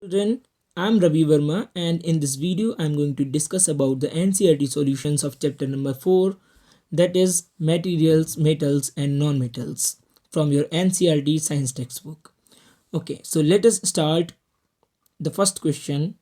Children, I'm Ravi Verma and in this video I'm going to discuss about the NCERT solutions of chapter number 4, that is materials, metals and non-metals, from your NCERT science textbook. Okay, so let us start the first question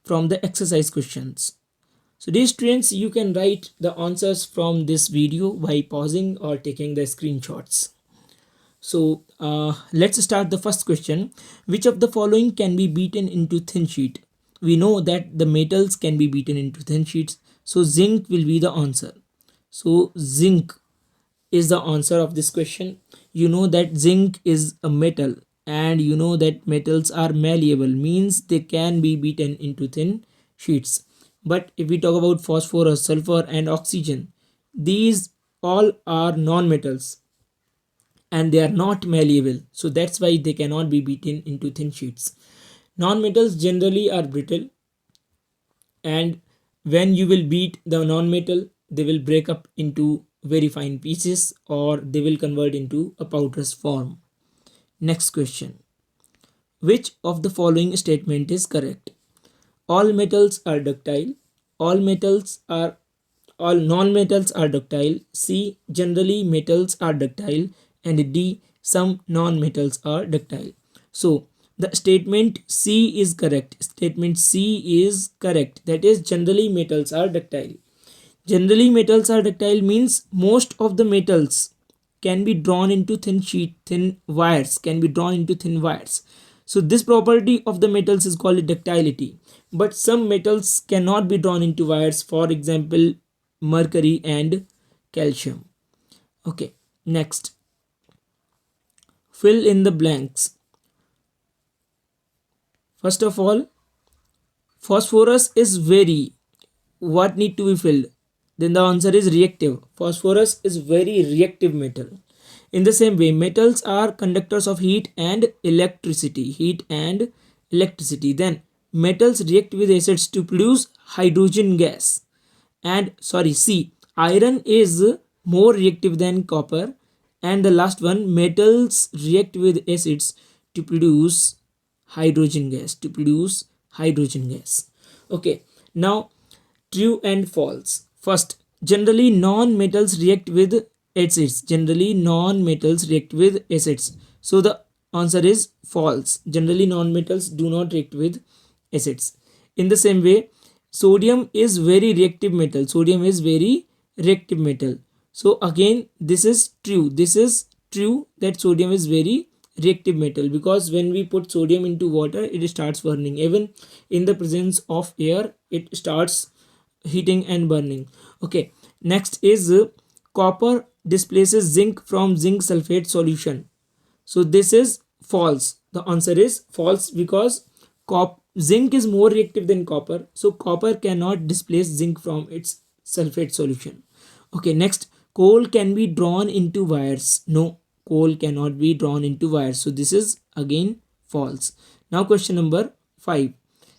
from the exercise questions. So dear students, you can write the answers from this video by pausing or taking the screenshots. So let's start the first question. Which of the following can be beaten into thin sheet? We know that the metals can be beaten into thin sheets. So zinc will be the answer. So zinc is the answer of this question. You know that zinc is a metal and you know that metals are malleable, means they can be beaten into thin sheets. But if we talk about phosphorus, sulfur and oxygen, these all are non-metals and they are not malleable, so that's why they cannot be beaten into thin sheets. Non-metals generally are brittle, and when you will beat the non-metal, they will break up into very fine pieces or they will convert into a powderous form. Next question. Which of the following statement is correct? All metals are ductile. All non-metals are ductile. C. Generally metals are ductile. And D. Some non-metals are ductile. So the statement C is correct. Statement C is correct. That is, generally metals are ductile. Generally metals are ductile means most of the metals can be drawn into thin wires, can be drawn into thin wires. So this property of the metals is called ductility. But some metals cannot be drawn into wires, for example mercury and calcium. Okay, next. Fill in the blanks. First of all, phosphorus is very, what need to be filled? Then the answer is reactive. Phosphorus is very reactive metal. In the same way, metals are conductors of heat and electricity. Then metals react with acids to produce hydrogen gas. And C, iron is more reactive than copper. And the last one, metals react with acids to produce hydrogen gas. Okay, now true and false. First, generally non-metals react with acids. So the answer is false. Generally non-metals do not react with acids. In the same way, sodium is very reactive metal. So again, this is true. That sodium is very reactive metal, because when we put sodium into water, it starts burning. Even in the presence of air, it starts heating and burning. Okay, next is copper displaces zinc from zinc sulfate solution. So this is false. The answer is false, because zinc is more reactive than copper, so copper cannot displace zinc from its sulfate solution. Okay, next. Coal can be drawn into wires. No, coal cannot be drawn into wires, so this is again false. Now question number 5.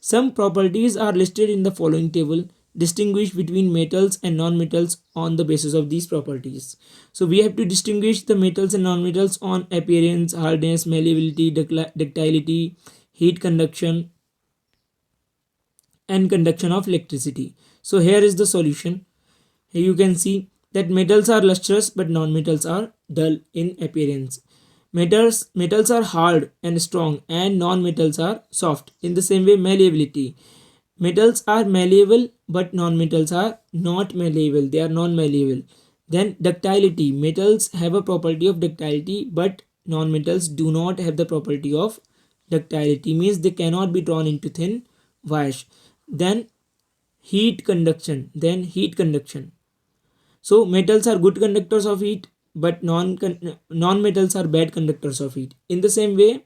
Some properties are listed in the following table. Distinguish between metals and non-metals on the basis of these properties. So we have to distinguish the metals and non-metals on appearance, hardness, malleability, ductility, heat conduction and conduction of electricity. So here is the solution. Here you can see that metals are lustrous but non-metals are dull in appearance. Metals are hard and strong and non-metals are soft. In the same way, malleability. Metals are malleable but non-metals are not malleable. They are non-malleable. Then ductility. Metals have a property of ductility but non-metals do not have the property of ductility, means they cannot be drawn into thin wires. Then heat conduction. So metals are good conductors of heat, but non-metals are bad conductors of heat. In the same way,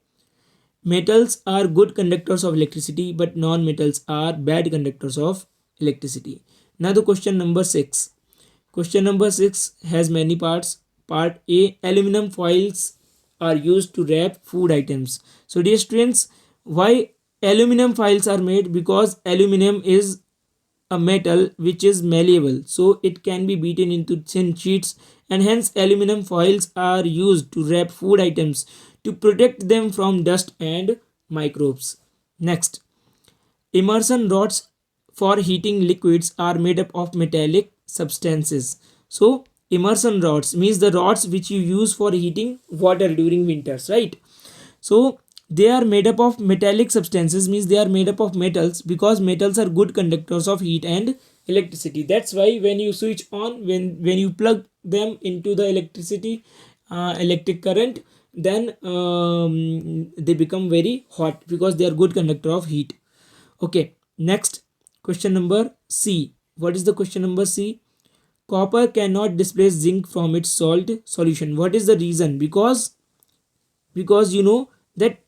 metals are good conductors of electricity, but non-metals are bad conductors of electricity. Now the question number 6. Question number 6 has many parts. Part A, aluminum foils are used to wrap food items. So dear students, why aluminum foils are made? Because aluminum is a metal which is malleable, so it can be beaten into thin sheets, and hence aluminum foils are used to wrap food items to protect them from dust and microbes. Next, immersion rods for heating liquids are made up of metallic substances. So immersion rods means the rods which you use for heating water during winters, right? So they are made up of metallic substances, means they are made up of metals, because metals are good conductors of heat and electricity. That's why when you switch on, when you plug them into the electric current, then they become very hot because they are good conductor of heat. Okay, next, question number C. What is the question number C? Copper cannot displace zinc from its salt solution. What is the reason? Because you know that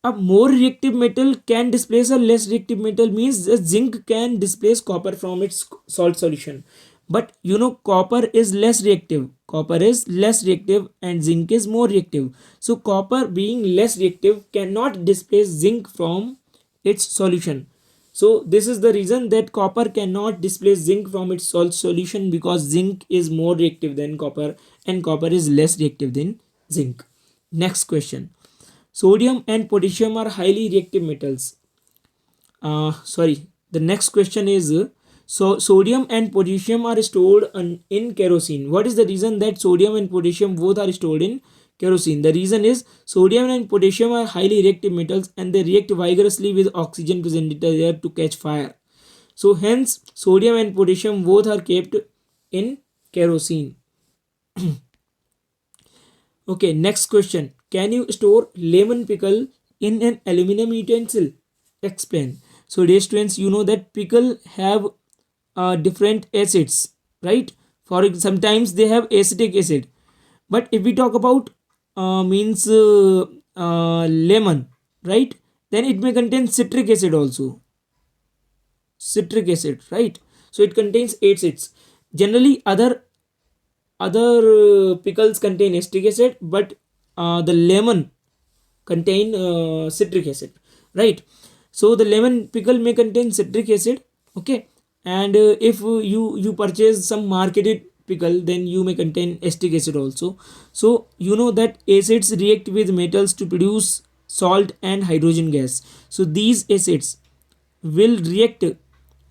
a more reactive metal can displace a less reactive metal, means the zinc can displace copper from its salt solution, but you know copper is less reactive and zinc is more reactive. So copper being less reactive cannot displace zinc from its solution. So this is the reason that copper cannot displace zinc from its salt solution, because zinc is more reactive than copper and copper is less reactive than zinc. Next question. Sodium and potassium are highly reactive metals. The next question is, so sodium and potassium are stored in kerosene. What is the reason that sodium and potassium both are stored in kerosene? The reason is sodium and potassium are highly reactive metals and they react vigorously with oxygen present in the air to catch fire. So hence sodium and potassium both are kept in kerosene. Okay, next question. Can you store lemon pickle in an aluminum utensil? Explain. So dear students, you know that pickle have different acids, right? For sometimes they have acetic acid, but if we talk about means lemon, right, then it may contain citric acid also. Citric acid, right? So it contains acids. Generally other pickles contain acetic acid, but the lemon contain citric acid, right? So the lemon pickle may contain citric acid. Okay, and if you purchase some marketed pickle, then you may contain acetic acid also. So you know that acids react with metals to produce salt and hydrogen gas. So these acids will react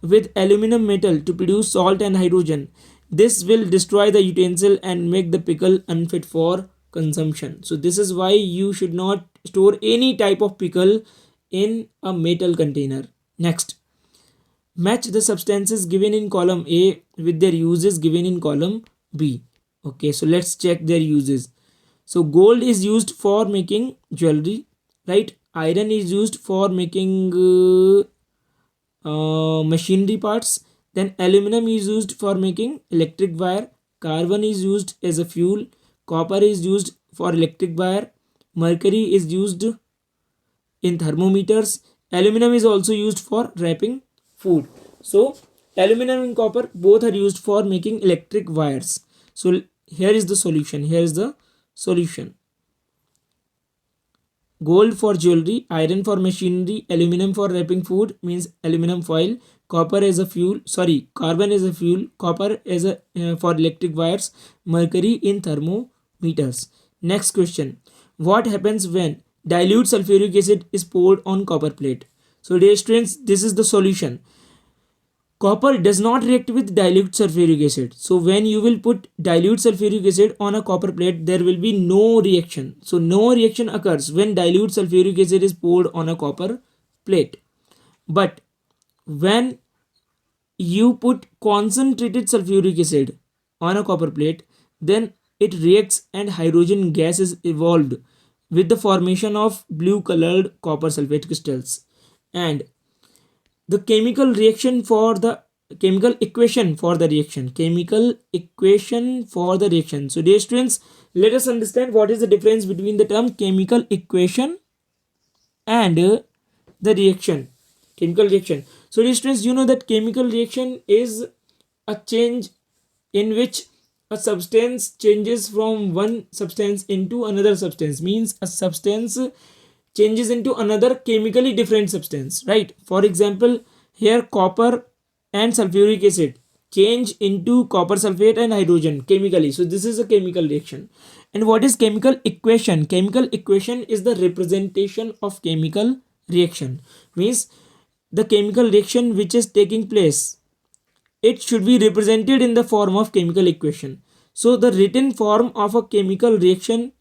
with aluminum metal to produce salt and hydrogen. This will destroy the utensil and make the pickle unfit for consumption. So this is why you should not store any type of pickle in a metal container. Next, match the substances given in column A with their uses given in column B. Okay, so let's check their uses. So gold is used for making jewelry, right? Iron is used for making machinery parts. Then aluminum is used for making electric wire. Carbon is used as a fuel. Copper is used for electric wire. Mercury is used in thermometers. Aluminum is also used for wrapping food. So aluminum and copper both are used for making electric wires. So here is the solution. Gold for jewelry, iron for machinery, aluminum for wrapping food, means aluminum foil. Carbon as a fuel, copper as a for electric wires, mercury in thermometers. Next question. What happens when dilute sulfuric acid is poured on copper plate? So dear students, this is the solution. Copper does not react with dilute sulfuric acid. So when you will put dilute sulfuric acid on a copper plate, there will be no reaction. So no reaction occurs when dilute sulfuric acid is poured on a copper plate. But when you put concentrated sulfuric acid on a copper plate, then it reacts and hydrogen gas is evolved with the formation of blue colored copper sulfate crystals. And the chemical equation for the reaction. So dear students, let us understand what is the difference between the term chemical equation and the reaction. Chemical reaction. So dear students, you know that chemical reaction is a change in which a substance changes from one substance into another substance, means a substance changes into another chemically different substance, right? For example, here copper and sulfuric acid change into copper sulfate and hydrogen chemically. So this is a chemical reaction. And what is chemical equation? Chemical equation is the representation of chemical reaction. Means the chemical reaction which is taking place, it should be represented in the form of chemical equation. So the written form of a chemical reaction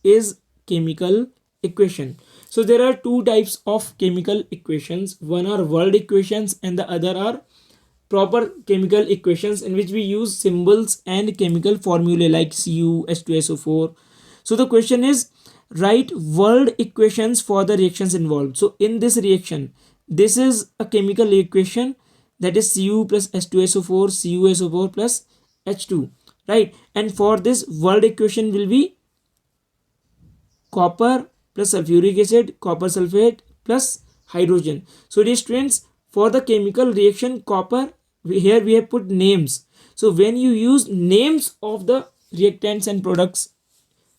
is chemical equation. So there are two types of chemical equations. One are world equations and the other are proper chemical equations, in which we use symbols and chemical formulae like Cu, H2SO4. So the question is, write world equations for the reactions involved. So in this reaction, this is a chemical equation, that is Cu plus H2SO4, CuSO4 plus H2, right? And for this world equation will be copper plus sulfuric acid, copper sulfate plus hydrogen. So dear students, for the chemical reaction copper, here we have put names. So when you use names of the reactants and products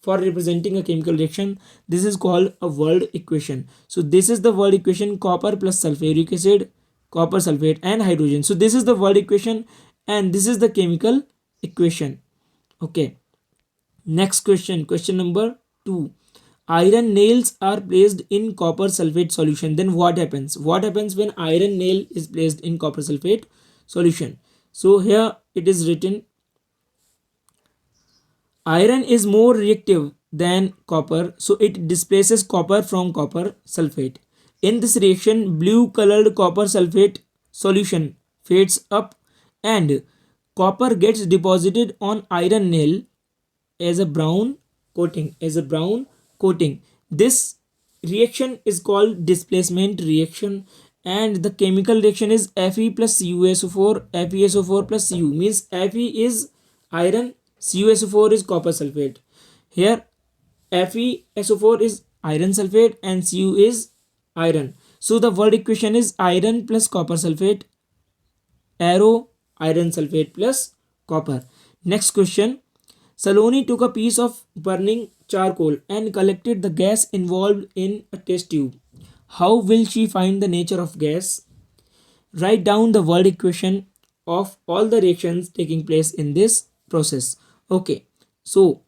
for representing a chemical reaction, this is called a world equation. So this is the world equation, copper plus sulfuric acid, copper sulfate and hydrogen. So this is the world equation and this is the chemical equation. Okay, next question, question number 2. Iron nails are placed in copper sulfate solution, then what happens? What happens when iron nail is placed in copper sulfate solution? So here it is written, iron is more reactive than copper, so it displaces copper from copper sulfate. In this reaction, blue colored copper sulfate solution fades up and copper gets deposited on iron nail as a brown coating. This reaction is called displacement reaction, and the chemical reaction is Fe plus CuSO4, FeSO4 plus Cu, means Fe is iron, CuSO4 is copper sulfate. Here FeSO4 is iron sulfate and Cu is iron. So the word equation is iron plus copper sulfate, arrow iron sulfate plus copper. Next question. Saloni took a piece of burning charcoal and collected the gas involved in a test tube. How will she find the nature of gas? Write down the word equation of all the reactions taking place in this process. Okay, so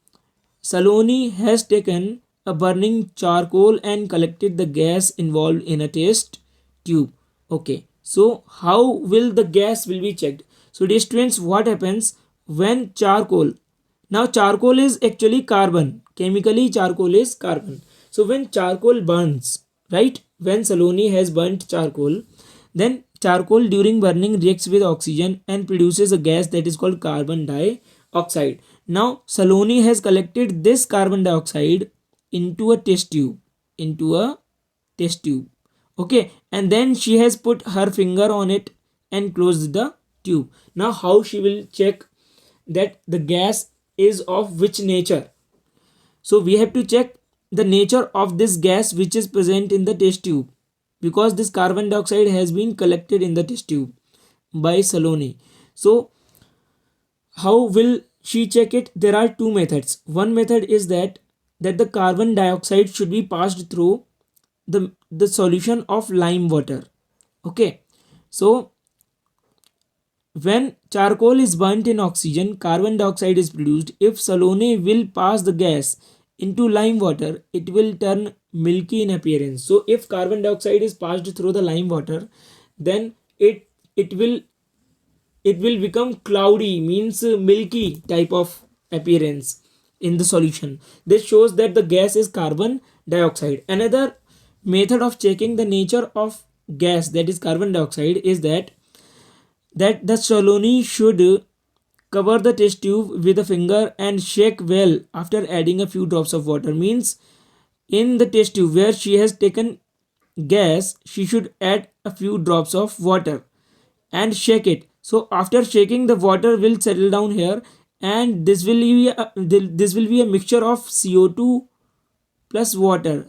Saloni has taken a burning charcoal and collected the gas involved in a test tube. Okay, so how will the gas will be checked? So dear students, what happens when charcoal, now charcoal is actually carbon, chemically charcoal is carbon. So when charcoal burns, right, when Saloni has burnt charcoal, then charcoal during burning reacts with oxygen and produces a gas that is called carbon dioxide. Now Saloni has collected this carbon dioxide into a test tube, okay, and then she has put her finger on it and closed the tube. Now how she will check that the gas is of which nature? So we have to check the nature of this gas which is present in the test tube, because this carbon dioxide has been collected in the test tube by Saloni. So how will she check it? There are two methods. One method is that the carbon dioxide should be passed through the solution of lime water. Okay, so when charcoal is burnt in oxygen, carbon dioxide is produced. If Saloni will pass the gas into lime water, it will turn milky in appearance. So if carbon dioxide is passed through the lime water, then it will become cloudy, means milky type of appearance in the solution. This shows that the gas is carbon dioxide. Another method of checking the nature of gas, that is carbon dioxide, is that the Saloni should cover the test tube with a finger and shake well after adding a few drops of water. Means in the test tube where she has taken gas, she should add a few drops of water and shake it. So after shaking, the water will settle down here, and this will be a mixture of CO2 plus water.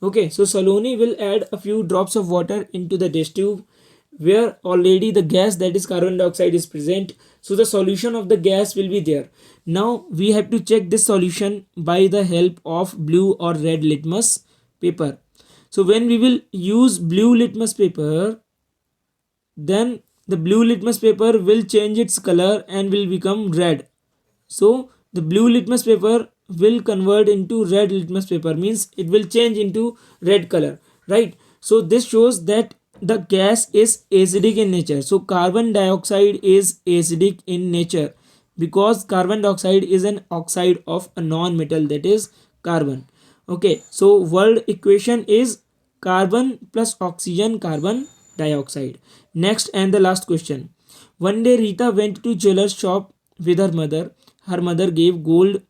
Okay, so Saloni will add a few drops of water into the test tube where already the gas, that is carbon dioxide, is present. So the solution of the gas will be there. Now we have to check this solution by the help of blue or red litmus paper. So when we will use blue litmus paper, then the blue litmus paper will change its color and will become red. So the blue litmus paper will convert into red litmus paper, means it will change into red color, right? So this shows that the gas is acidic in nature. So carbon dioxide is acidic in nature because carbon dioxide is an oxide of a non-metal, that is carbon. Okay, so world equation is carbon plus oxygen carbon dioxide. Next and the last question. One day Rita went to jeweler's shop with her mother. Her mother gave old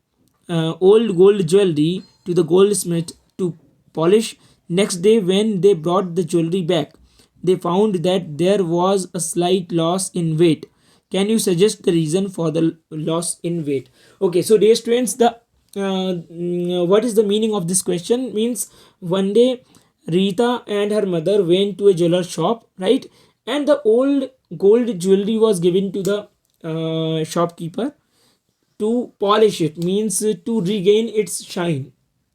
gold jewelry to the goldsmith to polish. Next day when they brought the jewelry back, they found that there was a slight loss in weight. Can you suggest the reason for the loss in weight? Okay, so dear students, the what is the meaning of this question? Means one day Rita and her mother went to a jeweler shop, right? And the old gold jewelry was given to the shopkeeper to polish it, means to regain its shine.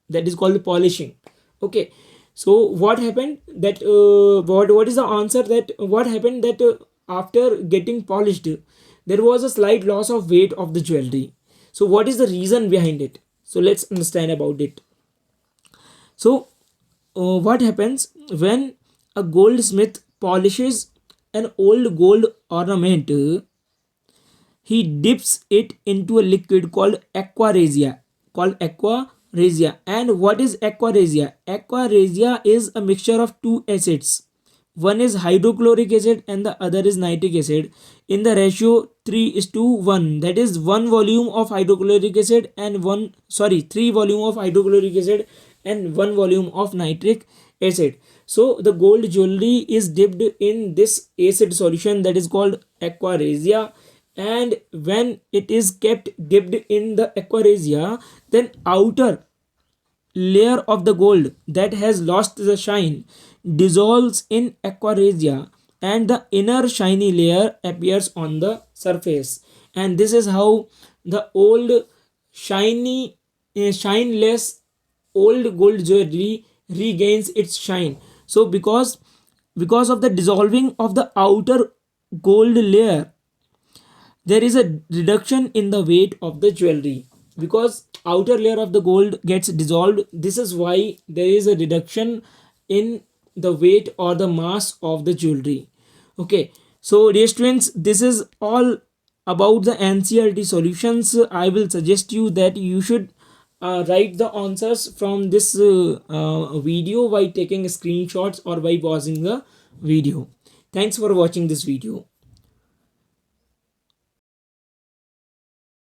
That is called polishing. Okay, so what happened that what is the answer? That what happened that after getting polished, there was a slight loss of weight of the jewelry. So what is the reason behind it? So let's understand about it. So what happens when a goldsmith polishes an old gold ornament? He dips it into a liquid called aquaresia. And what is aquaresia is a mixture of two acids. One is hydrochloric acid and the other is nitric acid in the ratio 3:1. That is 1 volume of hydrochloric acid and 3 volume of hydrochloric acid and 1 volume of nitric acid. So the gold jewelry is dipped in this acid solution, that is called aquaresia. And when it is kept dipped in the aquaresia, then outer layer of the gold that has lost the shine dissolves in aquaresia and the inner shiny layer appears on the surface. And this is how the old shiny shineless old gold jewelry regains its shine. So because of the dissolving of the outer gold layer, there is a reduction in the weight of the jewelry. Because outer layer of the gold gets dissolved, this is why there is a reduction in the weight or the mass of the jewelry. Okay, so dear students, this is all about the NCERT solutions. I will suggest you that you should write the answers from this video by taking screenshots or by pausing the video. Thanks for watching this video.